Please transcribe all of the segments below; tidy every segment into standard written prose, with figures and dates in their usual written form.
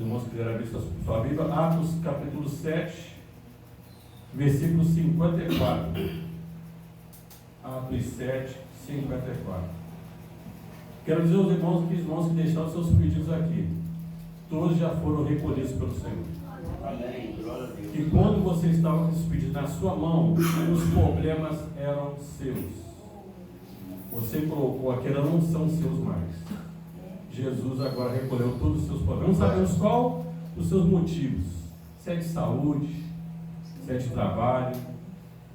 irmãos quiserem abrir sua Bíblia, Atos capítulo 7, versículo 54. Atos 7, 54. Quero dizer aos irmãos que deixaram seus pedidos aqui, todos já foram recolhidos pelo Senhor. Amém. Glória a Deus. E quando você estava com esses pedidos na sua mão, os problemas eram seus. Você colocou aqui, não são seus mais. Jesus agora recolheu todos os seus problemas. Não sabemos qual os seus motivos. Se é de saúde, se é de trabalho,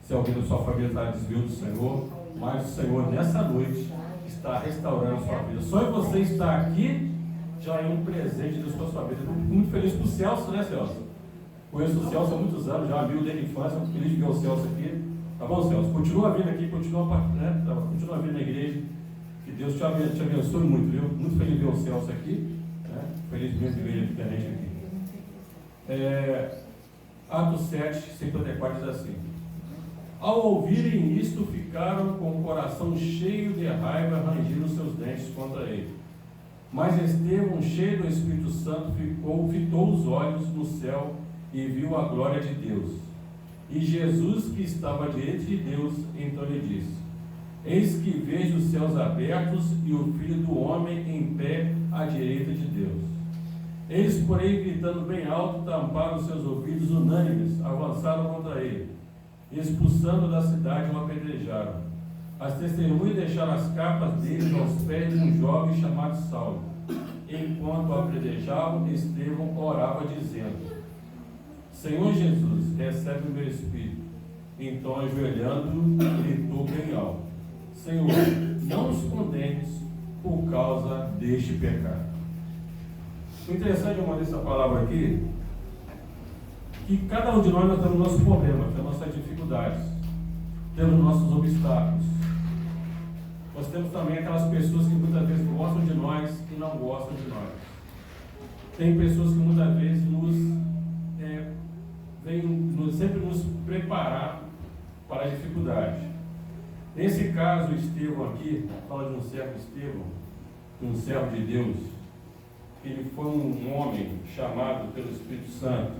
se alguém da sua família está desviando do Senhor. Mas o Senhor, nessa noite, está restaurando a sua vida. Só em você estar aqui, já é um presente de Deus para a sua vida. Muito feliz com o Celso, né, Celso? Conheço o Celso há muitos anos, já vi o desde a infância. Muito feliz de ver o Celso aqui. Tá bom, Celso? Continua vindo aqui, continua vindo na igreja. Que Deus te abençoe muito, viu? Muito feliz de ver o Celso aqui. Né? Feliz mesmo de ver ele diferente aqui. Atos 7, 54 diz assim: ao ouvirem isto, ficaram com o coração cheio de raiva, rangindo seus dentes contra ele. Mas Estevão, cheio do Espírito Santo, fitou os olhos no céu e viu a glória de Deus. E Jesus, que estava diante de Deus, então lhe disse: eis que vejo os céus abertos e o Filho do Homem em pé à direita de Deus. Eles, porém, gritando bem alto, tamparam seus ouvidos unânimes, avançaram contra ele, e expulsando da cidade o apedrejaram. As testemunhas deixaram as capas deles aos pés de um jovem chamado Saulo. Enquanto o apedrejavam, Estevão orava dizendo: Senhor Jesus, recebe o meu espírito. Então, ajoelhando, gritou bem alto: Senhor, não nos condenes por causa deste pecado. O interessante de essa palavra aqui, que cada um de nós temos nossos problemas, temos nossas dificuldades, temos nossos obstáculos. Nós temos também aquelas pessoas que muitas vezes gostam de nós e não gostam de nós. Tem pessoas que muitas vezes vêm sempre nos preparar para a dificuldade. Nesse caso, Estevão aqui, fala de um servo Estevão, de um servo de Deus. Ele foi um homem chamado pelo Espírito Santo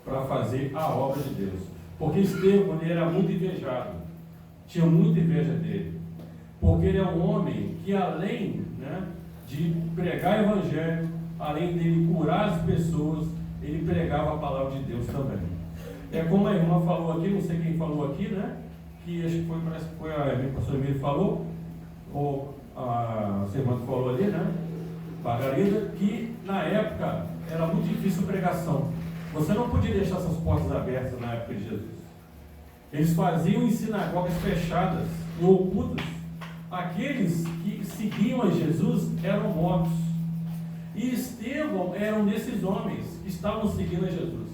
para fazer a obra de Deus. Porque Estevão, ele era muito invejado, tinha muita inveja dele. Porque ele é um homem que, além de pregar o evangelho, além dele curar as pessoas, ele pregava a palavra de Deus também. É como a irmã falou aqui, não sei quem falou aqui, que acho que parece que foi a minha pastora Emília que falou, ou a irmã que falou ali, Margarida, que na época era muito difícil a pregação. Você não podia deixar essas portas abertas na época de Jesus. Eles faziam em sinagogas fechadas, ou ocultas. Aqueles que seguiam a Jesus eram mortos. E Estevão era um desses homens que estavam seguindo a Jesus.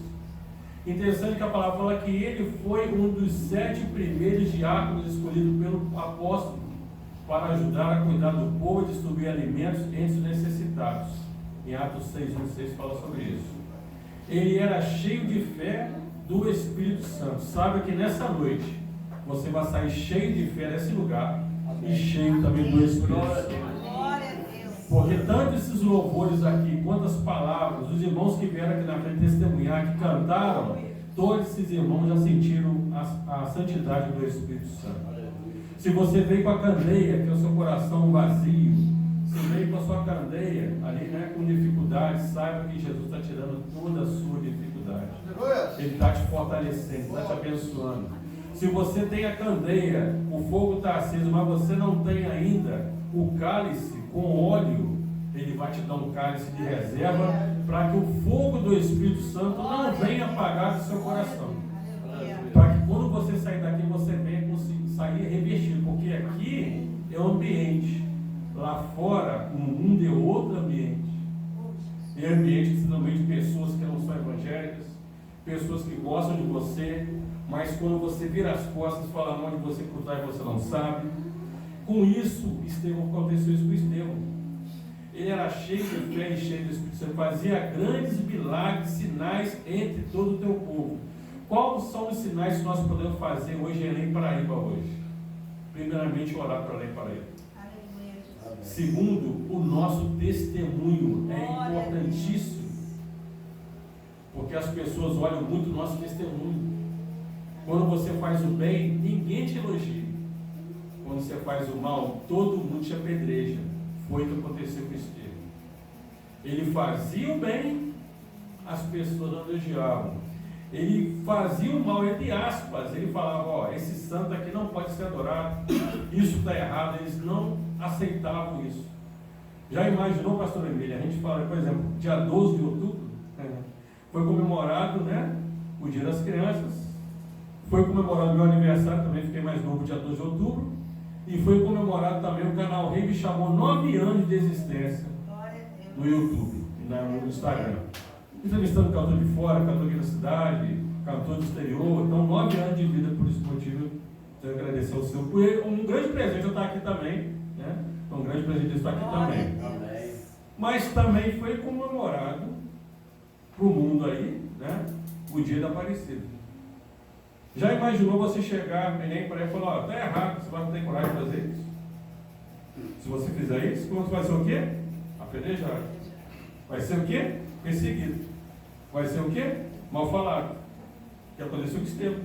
Interessante que a palavra fala que ele foi um dos 7 primeiros diáconos escolhidos pelo apóstolo para ajudar a cuidar do povo e distribuir alimentos entre os necessitados. Em Atos 6:1-6 fala sobre isso. Ele era cheio de fé do Espírito Santo. Sabe que nessa noite você vai sair cheio de fé nesse lugar e cheio também do Espírito Santo. Porque tanto esses louvores aqui, quanto as palavras, os irmãos que vieram aqui na frente testemunhar, que cantaram, todos esses irmãos já sentiram a santidade do Espírito Santo. Se você veio com a candeia, que é o seu coração vazio, se veio com a sua candeia ali, com dificuldade, saiba que Jesus está tirando toda a sua dificuldade. Ele está te fortalecendo, está te abençoando. Se você tem a candeia, o fogo está aceso, mas você não tem ainda o cálice com óleo, ele vai te dar um cálice de reserva para que o fogo do Espírito Santo não venha apagar do seu coração. Para que quando você sair daqui, você venha sair revestido, porque aqui é um ambiente, lá fora o mundo é outro ambiente. É ambiente que de pessoas que não são evangélicas, pessoas que gostam de você, mas quando você vira as costas, fala mal de você por trás e você não sabe. Com isso, aconteceu isso com Estevão. Ele era cheio de fé e cheio do Espírito Santo, fazia grandes milagres, sinais entre todo o teu povo. Quais são os sinais que nós podemos fazer hoje em Belém Paraíba hoje? Primeiramente, orar para Belém Paraíba. Segundo, o nosso testemunho é importantíssimo. porque as pessoas olham muito o nosso testemunho. Quando você faz o bem, ninguém te elogia. Quando você faz o mal, todo mundo te apedreja. Foi o que aconteceu com Estevão. Ele fazia o bem, as pessoas não elogiavam. Ele fazia o mal, entre aspas. Ele falava, ó, esse santo aqui não pode ser adorado, isso está errado. Eles não aceitavam isso. Já imaginou, pastor Emília? A gente fala, por exemplo, dia 12 de outubro, foi comemorado, né, o Dia das Crianças. Foi comemorado o meu aniversário, também fiquei mais novo, dia 12 de outubro. E foi comemorado também o canal Rei, que chamou 9 anos de existência no YouTube e no Instagram. Entrevistando cantor de fora, cantor aqui da cidade, cantor do exterior. Então, 9 anos de vida por esse motivo. Então, eu agradecer ao seu. Um grande presente eu estar aqui também, né? Um grande presente de estar aqui também. Mas também foi comemorado para o mundo aí, né? O dia da Aparecida. Já imaginou você chegar nem para ele e falar, ó, está errado, você vai ter coragem de fazer isso? Se você fizer isso, você vai ser o quê? Apedrejado. Vai ser o quê? Perseguido. Vai ser o quê? Mal falado. Que aconteceu com Estevão.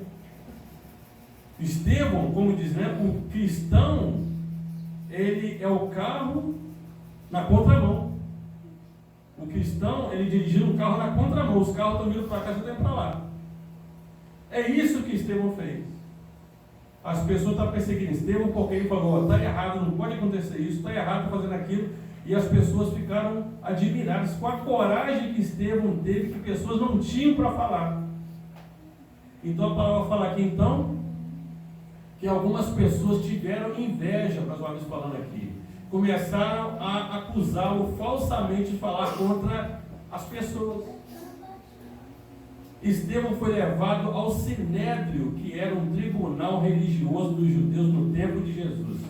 Estevão, como diz, né, o cristão, ele é o carro na contramão. O cristão, ele dirigindo o carro na contramão. Os carros estão vindo para cá, você tem para lá. É isso que Estevão fez. As pessoas estão perseguindo Estevão porque ele falou, está errado, não pode acontecer isso, está errado fazendo aquilo. E as pessoas ficaram admiradas com a coragem que Estevão teve, que pessoas não tinham para falar. Então a palavra fala aqui então, que algumas pessoas tiveram inveja, mais uma vez falando aqui. Começaram a acusá-lo falsamente de falar contra as pessoas. Estevão foi levado ao Sinédrio, que era um tribunal religioso dos judeus no tempo de Jesus.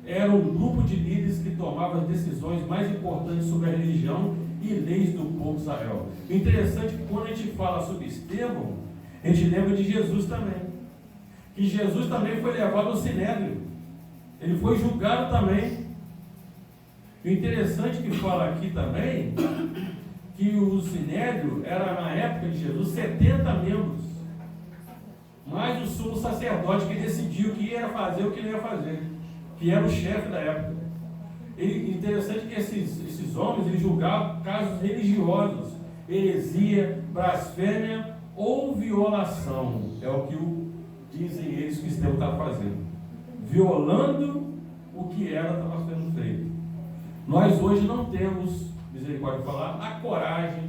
Era um grupo de líderes que tomavam as decisões mais importantes sobre a religião e leis do povo de Israel. O interessante é que quando a gente fala sobre Estevão, a gente lembra de Jesus também. Que Jesus também foi levado ao Sinédrio. Ele foi julgado também. O interessante que fala aqui também, que o Sinédrio era, na época de Jesus, 70 membros. Mais o sumo sacerdote que decidiu o que ia fazer e o que não ia fazer. Que era o chefe da época. Interessante que esses homens eles julgavam casos religiosos, heresia, blasfêmia ou violação. É o que dizem eles que Estevão estava fazendo. Violando o que ela estava sendo feito. Nós hoje não temos, misericórdia de falar, a coragem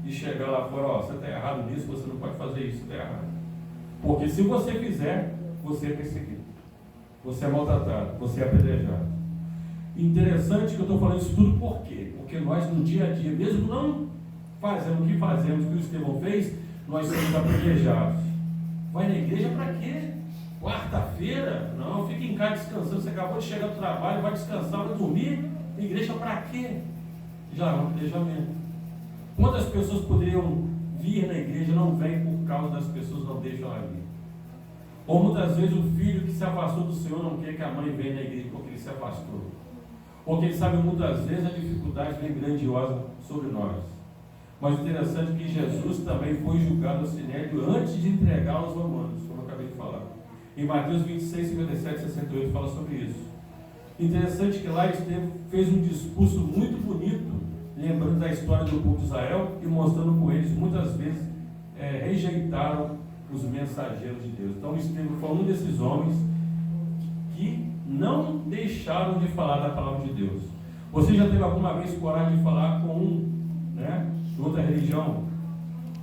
de chegar lá fora, ó, você está errado nisso, você não pode fazer isso, está errado. Porque se você fizer, você é perseguido. Você é maltratado, você é apedrejado. Interessante que eu estou falando isso tudo por quê? Porque nós no dia a dia, mesmo não fazendo o que fazemos, o que o Estevão fez, nós somos apedrejados. Vai na igreja para quê? Quarta-feira? Não, fica em casa descansando, você acabou de chegar do trabalho, vai descansar, vai dormir. Igreja para quê? Já é um apedrejamento. Quantas pessoas poderiam vir na igreja, não vêm por causa das pessoas não deixam ela vir? Ou muitas vezes o filho que se afastou do Senhor não quer que a mãe venha na igreja porque ele se afastou. Porque ele sabe muitas vezes a dificuldade vem grandiosa sobre nós. Mas o interessante é que Jesus também foi julgado no Sinédrio antes de entregá-lo aos romanos, como eu acabei de falar. Em Mateus 26, 57 e 68 fala sobre isso. Interessante que lá Estevão fez um discurso muito bonito, lembrando da história do povo de Israel e mostrando com eles, muitas vezes, rejeitaram os mensageiros de Deus. Então Estevão foi um desses homens que não deixaram de falar da palavra de Deus. Você já teve alguma vez coragem de falar com de outra religião,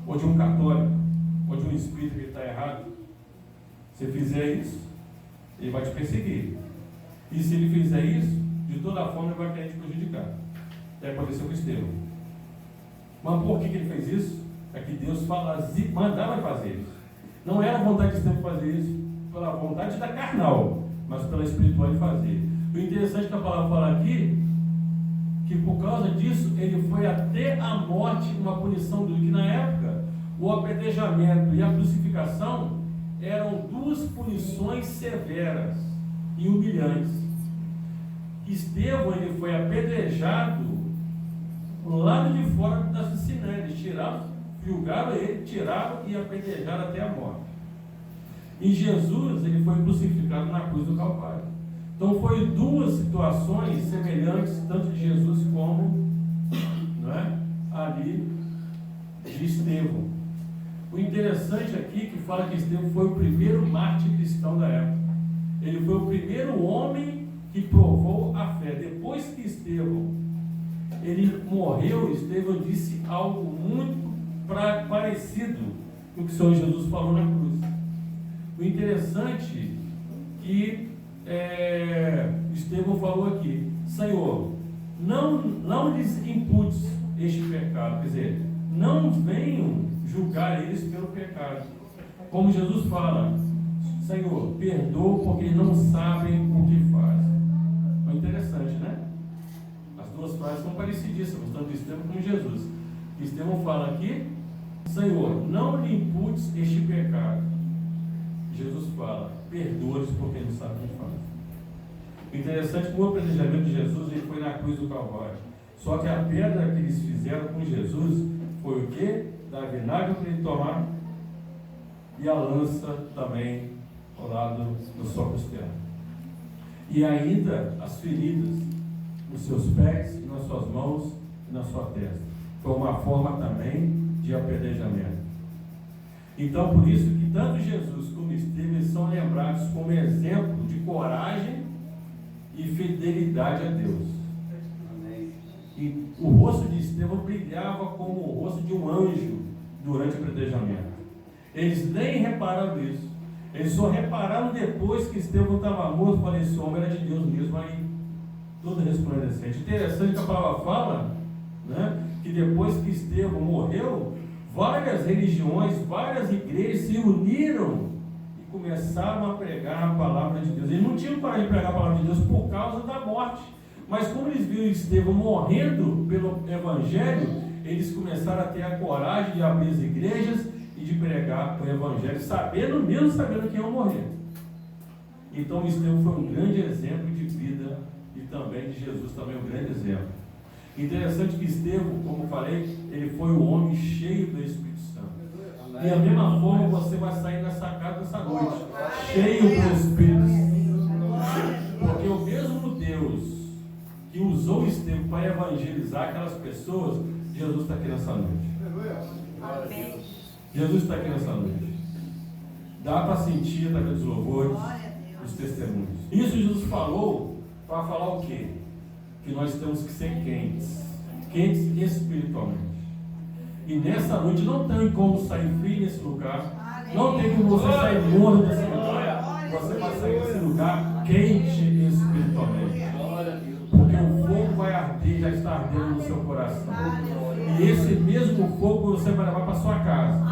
ou de um católico, ou de um espírito que está errado? Se fizer isso, ele vai te perseguir. E se ele fizer isso, de toda forma ele vai querer te prejudicar. É aconteceu com Estevão. Mas por que ele fez isso? É que Deus mandava fazer isso. Não era a vontade de Estevão fazer isso pela vontade da carnal, mas pela espiritual de fazer. O interessante é que a palavra fala aqui, que por causa disso, ele foi até a morte, uma punição dura, que na época, o apedrejamento e a crucificação eram duas punições severas e humilhantes. Estevão, ele foi apedrejado do lado de fora da Sinédrio, julgaram ele, tiraram e apedrejaram até a morte. E Jesus, ele foi crucificado na cruz do Calvário. Então, foi duas situações semelhantes, tanto de Jesus como, não é, ali de Estevão. O interessante aqui que fala que Estevão foi o primeiro mártir cristão da época. Ele foi o primeiro homem que provou a fé. Depois que Estevão ele morreu, Estevão disse algo muito parecido com o que o Senhor Jesus falou na cruz. O interessante que Estevão falou aqui: Senhor, não lhes imputes este pecado, quer dizer, não venham julgar eles pelo pecado. Como Jesus fala: Senhor, perdoa porque eles não sabem o que fazem. É interessante, né? As duas frases são parecidíssimas, tanto Estevão como Jesus. Estevão fala aqui: Senhor, não lhe imputes este pecado. Jesus fala: perdoa-lhes porque eles não sabem o que fazem. O interessante é que o apedrejamento de Jesus ele foi na cruz do Calvário. Só que a pedra que eles fizeram com Jesus foi o quê? Dar vinagre para ele tomar e a lança também ao lado da sua costela. E ainda as feridas nos seus pés, nas suas mãos e na sua testa. Foi uma forma também de apedrejamento. Então, por isso que tanto Jesus como Estevão são lembrados como exemplo de coragem e fidelidade a Deus. E o rosto de Estevão brilhava como o rosto de um anjo durante o apedrejamento. Eles nem repararam nisso. Eles só repararam depois que Estevão estava morto. Falei, esse homem era de Deus mesmo, aí todo resplandecente. Interessante que a palavra fala, né, que depois que Estevão morreu, várias religiões, várias igrejas se uniram e começaram a pregar a palavra de Deus. Eles não tinham coragem de pregar a palavra de Deus por causa da morte. Mas como eles viram Estevão morrendo pelo Evangelho, eles começaram a ter a coragem de abrir as igrejas e de pregar o Evangelho, mesmo sabendo que iam morrer. Então Estevão foi um grande exemplo de vida e também de Jesus também um grande exemplo. Interessante que Estevão, como falei, ele foi um homem cheio do Espírito Santo. E da mesma forma você vai sair dessa casa essa noite, cheio do Espírito Santo. Porque o mesmo Deus que usou Estevão para evangelizar aquelas pessoas, Jesus está aqui nessa noite. Jesus está aqui nessa noite. Dá para sentir através dos louvores, dos testemunhos. Isso Jesus falou para falar o quê? Que nós temos que ser quentes espiritualmente. E nessa noite não tem como sair frio nesse lugar, não tem como você sair morno nesse lugar. Você vai sair desse lugar quente espiritualmente. Porque o fogo vai arder, já está ardendo no seu coração. E esse mesmo fogo você vai levar para sua casa.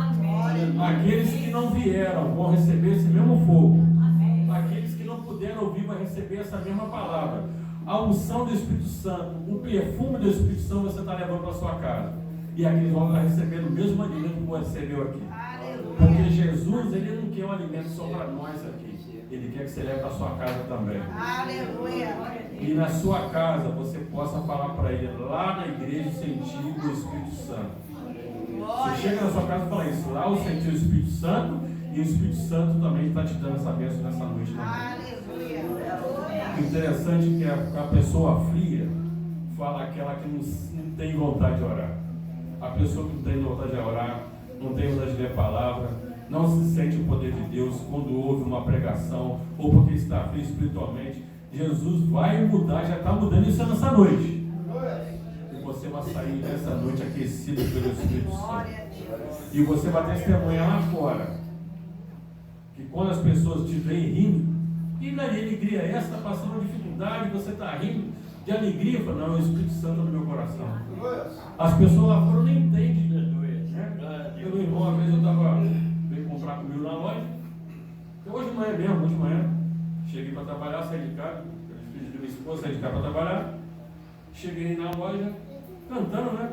Aqueles que não vieram vão receber esse mesmo fogo. Aqueles que não puderam ouvir vão receber essa mesma palavra. A unção do Espírito Santo, o perfume do Espírito Santo você está levando para sua casa. E aqueles vão estar recebendo o mesmo alimento que você recebeu aqui. Porque Jesus, ele não quer um alimento só para nós aqui. Ele quer que você leve para sua casa também. Aleluia. E na sua casa você possa falar para ele, lá na igreja, sentir o Espírito Santo. Você chega na sua casa e fala isso, lá eu senti o Espírito Santo, e o Espírito Santo também está te dando essa bênção nessa noite. Aleluia. O interessante é que a pessoa fria fala aquela que não tem vontade de orar. A pessoa que não tem vontade de orar, não tem vontade de ler a palavra, não se sente o poder de Deus quando ouve uma pregação, ou porque está frio espiritualmente. Jesus vai mudar, já está mudando isso nessa noite. E você vai sair dessa noite aquecido pelo Espírito Santo. E você vai testemunhar lá fora que quando as pessoas te veem rindo, e na alegria essa está passando uma dificuldade, você está rindo de alegria, fala, não, é o Espírito Santo no meu coração. As pessoas lá fora nem entendem, né? Eu, irmão, uma vez eu veio comprar comigo na loja, hoje de manhã mesmo, hoje de manhã, cheguei para trabalhar, saí de casa, filho de minha esposa, saí de casa para trabalhar, cheguei na loja, cantando, né?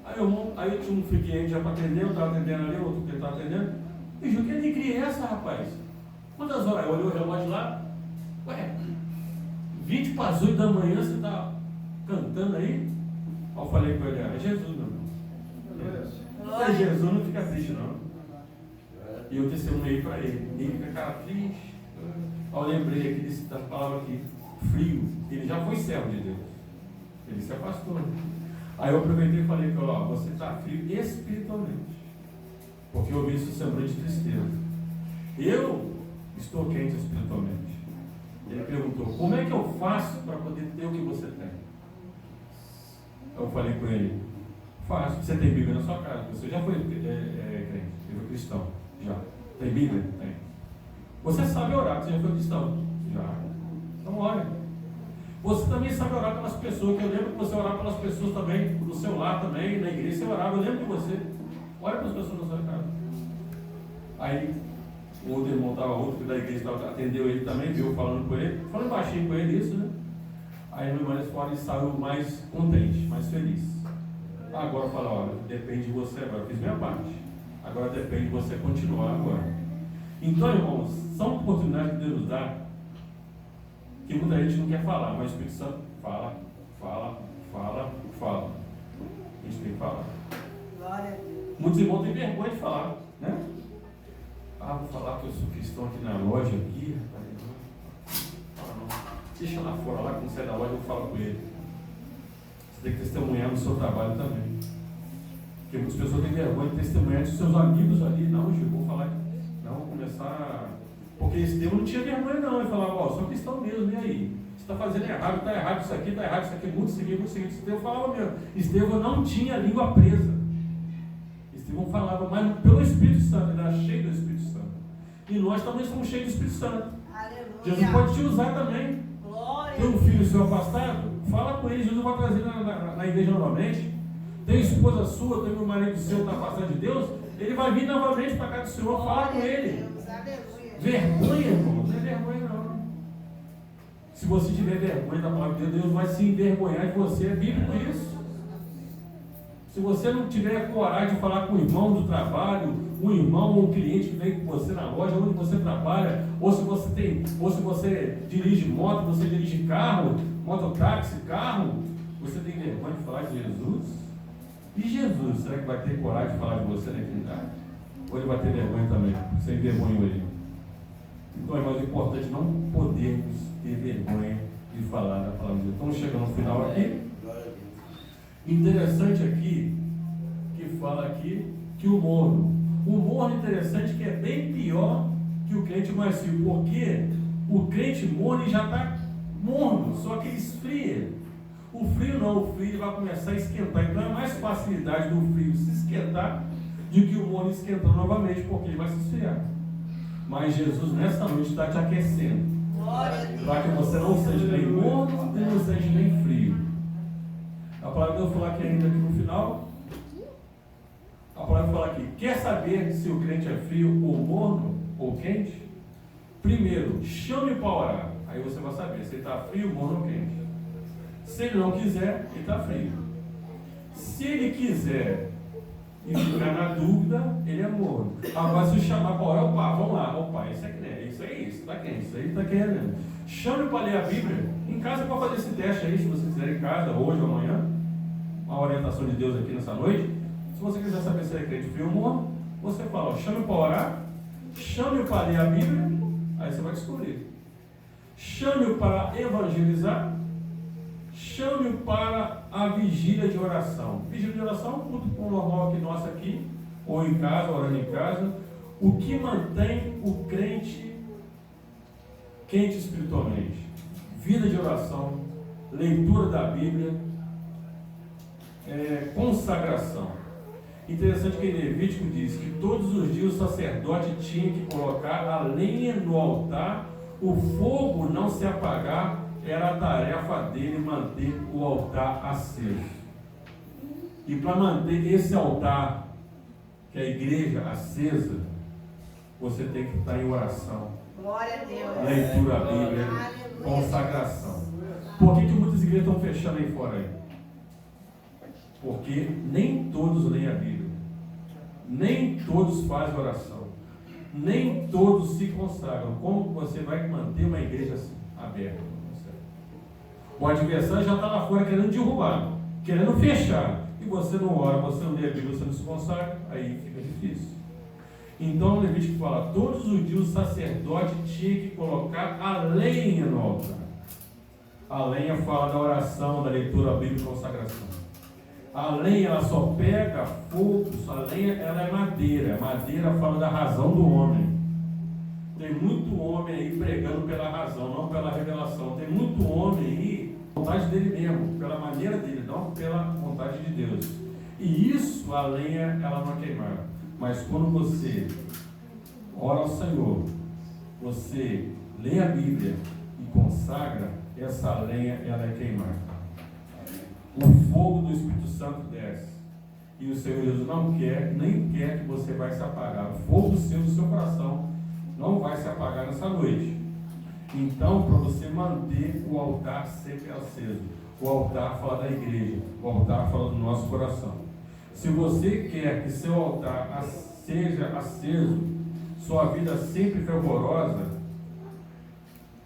Aí eu tinha um cliente já para atender, eu estava atendendo ali, outro que estava atendendo, e que alegria é essa, rapaz? Quantas horas? Eu olhei o relógio lá, ué, 20 para as 8 da manhã você está cantando aí? Aí eu falei com ele, é Jesus, meu irmão. Mas Jesus não fica triste, não. E eu testemunhei para ele. Ele fica, cara, triste. Eu lembrei aqui da palavra aqui, frio. Ele já foi servo de Deus. Ele se afastou. Aí eu aproveitei e falei, ó, você está frio espiritualmente. Porque eu vi isso semblante de tristeza. Eu estou quente espiritualmente. Ele perguntou, como é que eu faço para poder ter o que você tem? Eu falei com ele, fácil. Você tem Bíblia na sua casa? Você já foi crente? Você foi cristão? Já. Tem Bíblia? Tem. Você sabe orar, você já foi cristão? Já. Então ore. Você também sabe orar pelas pessoas, que eu lembro que você orava pelas pessoas também, no seu lar também, na igreja você orava, eu lembro de você. Ore pelas pessoas na sua casa. Aí, o outro irmão estava, outro da igreja atendeu ele também, viu falando com ele, falando baixinho com ele isso, né? Aí no irmão fora ele saiu mais contente, mais feliz. Agora fala, olha, depende de você agora, eu fiz minha parte. Agora depende de você continuar agora. Então, irmãos, são oportunidades que Deus nos dá, que muita gente não quer falar, mas o Espírito Santo fala. A gente tem que falar. Glória a Deus. Muitos irmãos têm vergonha de falar, né? Ah, vou falar que eu sou cristão aqui na loja, aqui, rapaz. Fala não. Deixa lá fora, lá quando sai da loja eu falo com ele. Você tem que testemunhar no seu trabalho também. Porque muitas pessoas têm vergonha de testemunhar dos seus amigos ali. Não, Gil, vou falar. Não, vou começar. Porque Estevão não tinha vergonha, não. Ele falava, ó, sou cristão mesmo, e aí? Você está fazendo errado, está errado isso aqui, está errado isso aqui, muito seguinte. Estevão falava mesmo. Estevão não tinha a língua presa. Estevão falava, mas pelo Espírito Santo, ele era cheio do Espírito Santo. E nós também somos cheios do Espírito Santo. Aleluia. Jesus pode te usar também. Glória. Tem um filho seu afastado? Fala com ele, Jesus vai trazer na igreja novamente. Tem esposa sua, tem um marido seu que está afastado de Deus, ele vai vir novamente para cá do Senhor, fala com ele. Deus, aleluia. Vergonha, irmão, não é vergonha não. Se você tiver vergonha da palavra de Deus, Deus vai se envergonhar de você, é bíblico isso. Se você não tiver coragem de falar com o irmão do trabalho, um irmão ou um cliente que vem com você na loja, onde você trabalha, ou se você dirige moto, você dirige carro, mototáxi, carro, você tem vergonha de falar de Jesus? E Jesus, será que vai ter coragem de falar de você na eternidade? Ou ele vai ter vergonha também? Você envergonhou ele? Então é mais importante não podermos ter vergonha de falar da palavra de Deus. Estamos chegando no final aqui. Interessante aqui, que fala aqui, que o morno interessante que é bem pior que o crente mais frio, porque o crente morno já está morno, só que ele esfria. O frio não, o frio vai começar a esquentar, então é mais facilidade do frio se esquentar do que o morno esquentar novamente, porque ele vai se esfriar. Mas Jesus nessa noite está te aquecendo, para que você não seja nem morno e não seja nem frio. A palavra eu vou falar aqui ainda aqui no final. A palavra fala aqui, quer saber se o crente é frio ou morno ou quente? Primeiro, chame para orar. Aí você vai saber se ele está frio, morno ou quente. Se ele não quiser, ele está frio. Se ele quiser e ficar na dúvida, ele é morno. Agora se chamar para orar, opa, vamos lá, opa, isso aqui é isso, está quente, isso aí está querendo. Chame para ler a Bíblia. Em casa pode fazer esse teste aí, se você quiser em casa, hoje ou amanhã. Uma orientação de Deus aqui nessa noite. Se você quiser saber se é crente frio ou morno, você fala, ó, chame para orar, chame para ler a Bíblia, aí você vai descobrir. Chame para evangelizar, chame para a vigília de oração. Vigília de oração é um culto normal aqui nosso aqui, ou em casa, orando em casa. O que mantém o crente quente espiritualmente? Vida de oração, leitura da Bíblia, consagração. Interessante que em Levítico diz que todos os dias o sacerdote tinha que colocar a lenha no altar, o fogo não se apagar, era a tarefa dele manter o altar aceso. E para manter esse altar, que é a igreja acesa, você tem que estar em oração, Glória a Deus. leitura da Bíblia, consagração. Por que muitas igrejas estão fechando aí fora aí? Porque nem todos leem a Bíblia, nem todos fazem oração, nem todos se consagram. Como você vai manter uma igreja assim, aberta? O adversário já está lá fora querendo derrubar, querendo fechar. e você não ora, você não lê a Bíblia, você não se consagra, aí fica difícil. Então o Levítico fala, todos os dias o sacerdote tinha que colocar a lenha no altar. A lenha fala da oração, da leitura bíblica e consagração. A lenha, ela só pega fogo, a lenha ela é madeira. Madeira fala da razão do homem. Tem muito homem aí pregando pela razão, não pela revelação. Tem muito homem aí, vontade dele mesmo, pela maneira dele, não pela vontade de Deus. E isso, a lenha, ela não é queimada. Mas quando você ora ao Senhor, você lê a Bíblia e consagra, essa lenha, ela é queimada. O fogo do Espírito Santo desce. E o Senhor Jesus não quer, nem quer que você vai se apagar. O fogo do seu coração não vai se apagar nessa noite. Então, para você manter o altar sempre aceso. O altar fala da igreja. O altar fala do nosso coração. Se você quer que seu altar seja aceso, sua vida sempre fervorosa,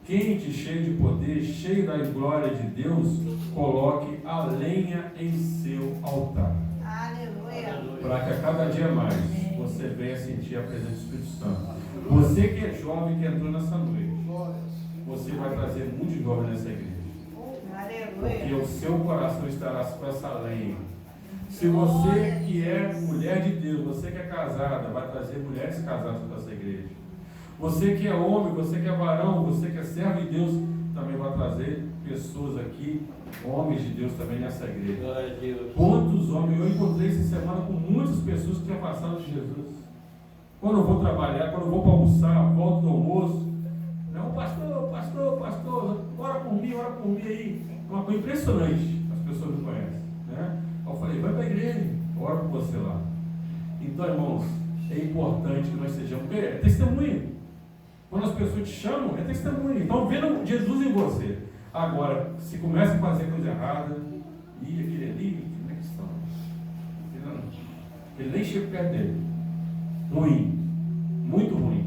quente, cheio de poder, cheio da glória de Deus, coloque a lenha em seu altar. Aleluia. Para que a cada dia mais você venha sentir a presença do Espírito Santo. Você que é jovem, que entrou nessa noite, você vai trazer muitos jovens nessa igreja. Porque Aleluia. o seu coração estará com essa lenha. Se você que é mulher de Deus, você que é casada, vai trazer mulheres casadas para essa igreja. Você que é homem, você que é varão, você que é servo de Deus, também vai trazer pessoas aqui, homens de Deus também nessa igreja. Glória a Deus. Quantos homens? Eu encontrei essa semana com muitas pessoas que tinham passado de Jesus. Quando eu vou trabalhar, quando eu vou para almoçar, volto do almoço, não, pastor, ora por mim aí. É uma coisa impressionante, as pessoas não conhecem, né? Eu falei, vai para a igreja, ora por você lá. Então, irmãos, é importante que nós sejamos, porque é testemunho. Quando as pessoas te chamam, é testemunho. Então, vendo Jesus em você. Agora, se começa a fazer coisa errada, e aquele ali, como é que estão? Ele nem chega perto dele. Ruim, muito ruim.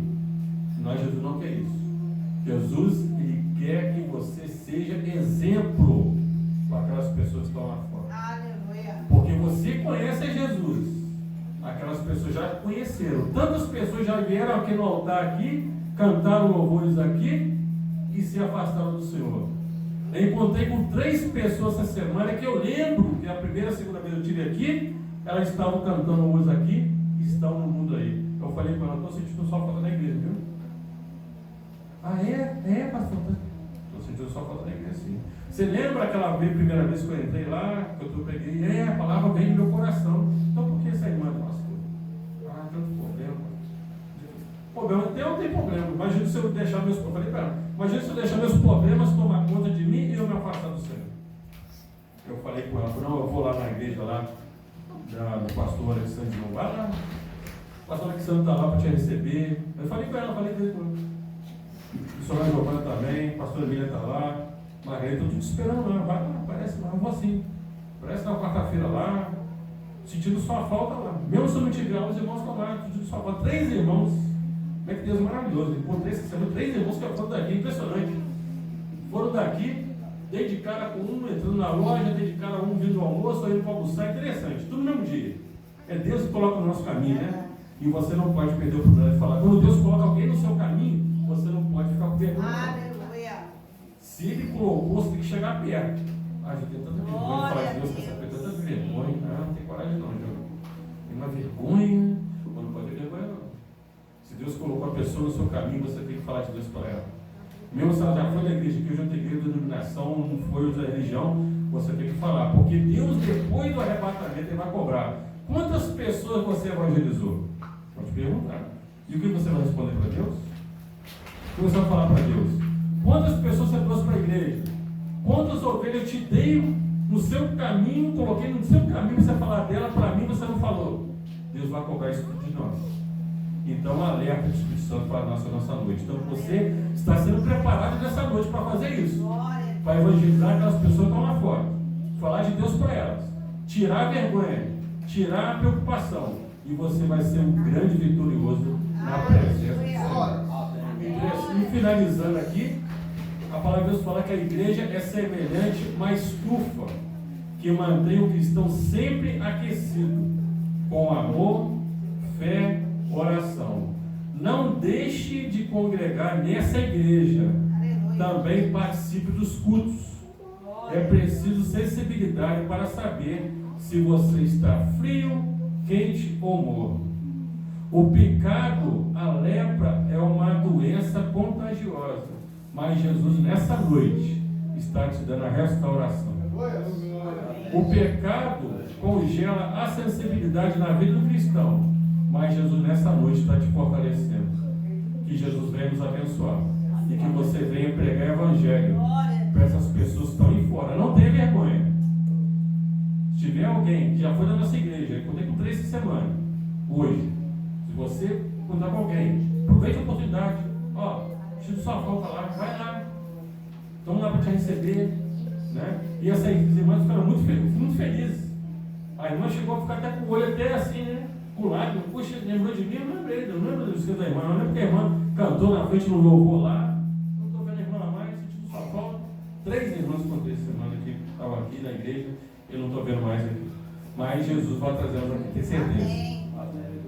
Nós, Jesus não quer isso. Jesus, ele quer que você seja exemplo para aquelas pessoas que estão lá fora. Aleluia. Porque você conhece Jesus. Aquelas pessoas já conheceram. Tantas pessoas já vieram aqui no altar aqui, cantaram louvores aqui e se afastaram do Senhor. Eu encontrei com 3 pessoas essa semana que eu lembro que a primeira e a segunda vez eu estive aqui, elas estavam cantando louvores aqui e estão no mundo aí. Eu falei com ela, estou sentindo só falta na igreja, viu? Ah, é, pastor? Estou sentindo só falta na igreja, sim. Você lembra aquela primeira vez que eu entrei lá, que eu preguei? A palavra vem do meu coração. Então por que essa irmã, pastor? Ah, tanto problema. Não tem problema. Imagina se eu deixar meus problemas. Eu falei para ela, imagina se eu deixar meus problemas tomar conta de mim e eu me afastar do Senhor. Eu falei com ela, não, eu vou lá na igreja lá, do pastor Alexandre, não vai lá. O pastor Alexandre está lá para te receber. Eu falei com ela, falei com ele. O missionário Giovanna também, o pastor Emília está lá. Margarida, estou te esperando lá, vai lá, aparece lá, eu vou assim. Aparece na quarta-feira lá, sentindo sua falta lá. Mesmo se eu não tiver lá, os irmãos estão lá, sentindo sua falta. 3 irmãos, como é que Deus é maravilhoso. Encontrei essa semana 3 irmãos que foram daqui, impressionante. Foram daqui, dei de cara com um entrando na loja, dei de cara com um vindo ao almoço, indo para almoçar, interessante, tudo no mesmo dia. É Deus que coloca no nosso caminho, né? E você não pode perder o oportunidade de falar. Quando Deus coloca alguém no seu caminho, você não pode ficar com vergonha. Aleluia. Se ele colocou, você tem que chegar perto. Ah, eu tenho tanta vergonha de falar de Deus, que essa pessoa tanta vergonha. Não tem coragem não, João. Tem uma vergonha, mas não pode ter vergonha não. Se Deus colocou a pessoa no seu caminho, você tem que falar de Deus para ela. Mesmo se ela já foi da igreja, que hoje é outra igreja, denominação, não foi outra religião, você tem que falar. Porque Deus, depois do arrebatamento, ele vai cobrar. Quantas pessoas você evangelizou? Pode perguntar. E o que você vai responder para Deus? O que você vai falar para Deus? Quantas pessoas você trouxe para a igreja? Quantas ovelhas eu te dei no seu caminho, coloquei no seu caminho, você falar dela, para mim você não falou. Deus vai cobrar isso de nós. Então, alerta do Espírito Santo para a nossa noite. Então, você está sendo preparado nessa noite para fazer isso. Para evangelizar aquelas pessoas que estão lá fora. Falar de Deus para elas. Tirar a vergonha. Tirar a preocupação. E você vai ser um grande vitorioso na presença do Senhor. E finalizando aqui, a palavra de Deus fala que a igreja é semelhante a uma estufa que mantém o cristão sempre aquecido, com amor, fé, oração. Não deixe de congregar nessa igreja. Aleluia. Também participe dos cultos. É preciso sensibilidade para saber se você está frio, quente ou morno. O pecado, a lepra, é uma doença contagiosa, mas Jesus nessa noite está te dando a restauração. O pecado congela a sensibilidade na vida do cristão, mas Jesus nessa noite está te fortalecendo. Que Jesus venha nos abençoar e que você venha pregar o evangelho para essas pessoas que estão aí fora. Não tenha vergonha. Se tiver alguém que já foi da nossa igreja, eu contei com 3 essa semana, hoje, se você contar com alguém, aproveite a oportunidade. Ó, tira sua falta lá, vai lá. Estamos lá para te receber. Né? E essas irmãs ficaram muito felizes. A irmã chegou a ficar até com o olho até assim, né? Com o lábio. Puxa, lembrou de mim? Eu não lembro do esquema da irmã. Não lembro porque a irmã cantou na frente no louvor lá. Não estou vendo a irmã lá mais, sentindo sua falta. 3 irmãs contei essa semana que estavam aqui na igreja. Eu não estou vendo mais aqui. Mas Jesus vai trazer elas aqui, tenho certeza.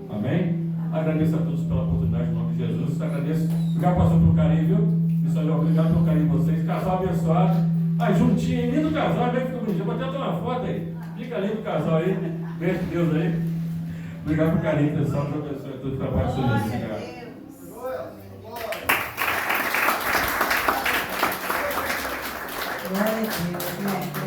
Amém? Agradeço a todos pela oportunidade em nome de Jesus. Agradeço. Obrigado, pastor, pelo carinho, viu? Pessoal, obrigado pelo carinho de vocês. Casal abençoado. Juntinho, lindo casal, bem que ficou bonitinho. Vou até tomar uma foto aí. Fica lindo o casal aí. Beijo de Deus aí. Obrigado pelo carinho, pessoal. Deus abençoe tudo que trabalha sobre isso. Glória a Deus.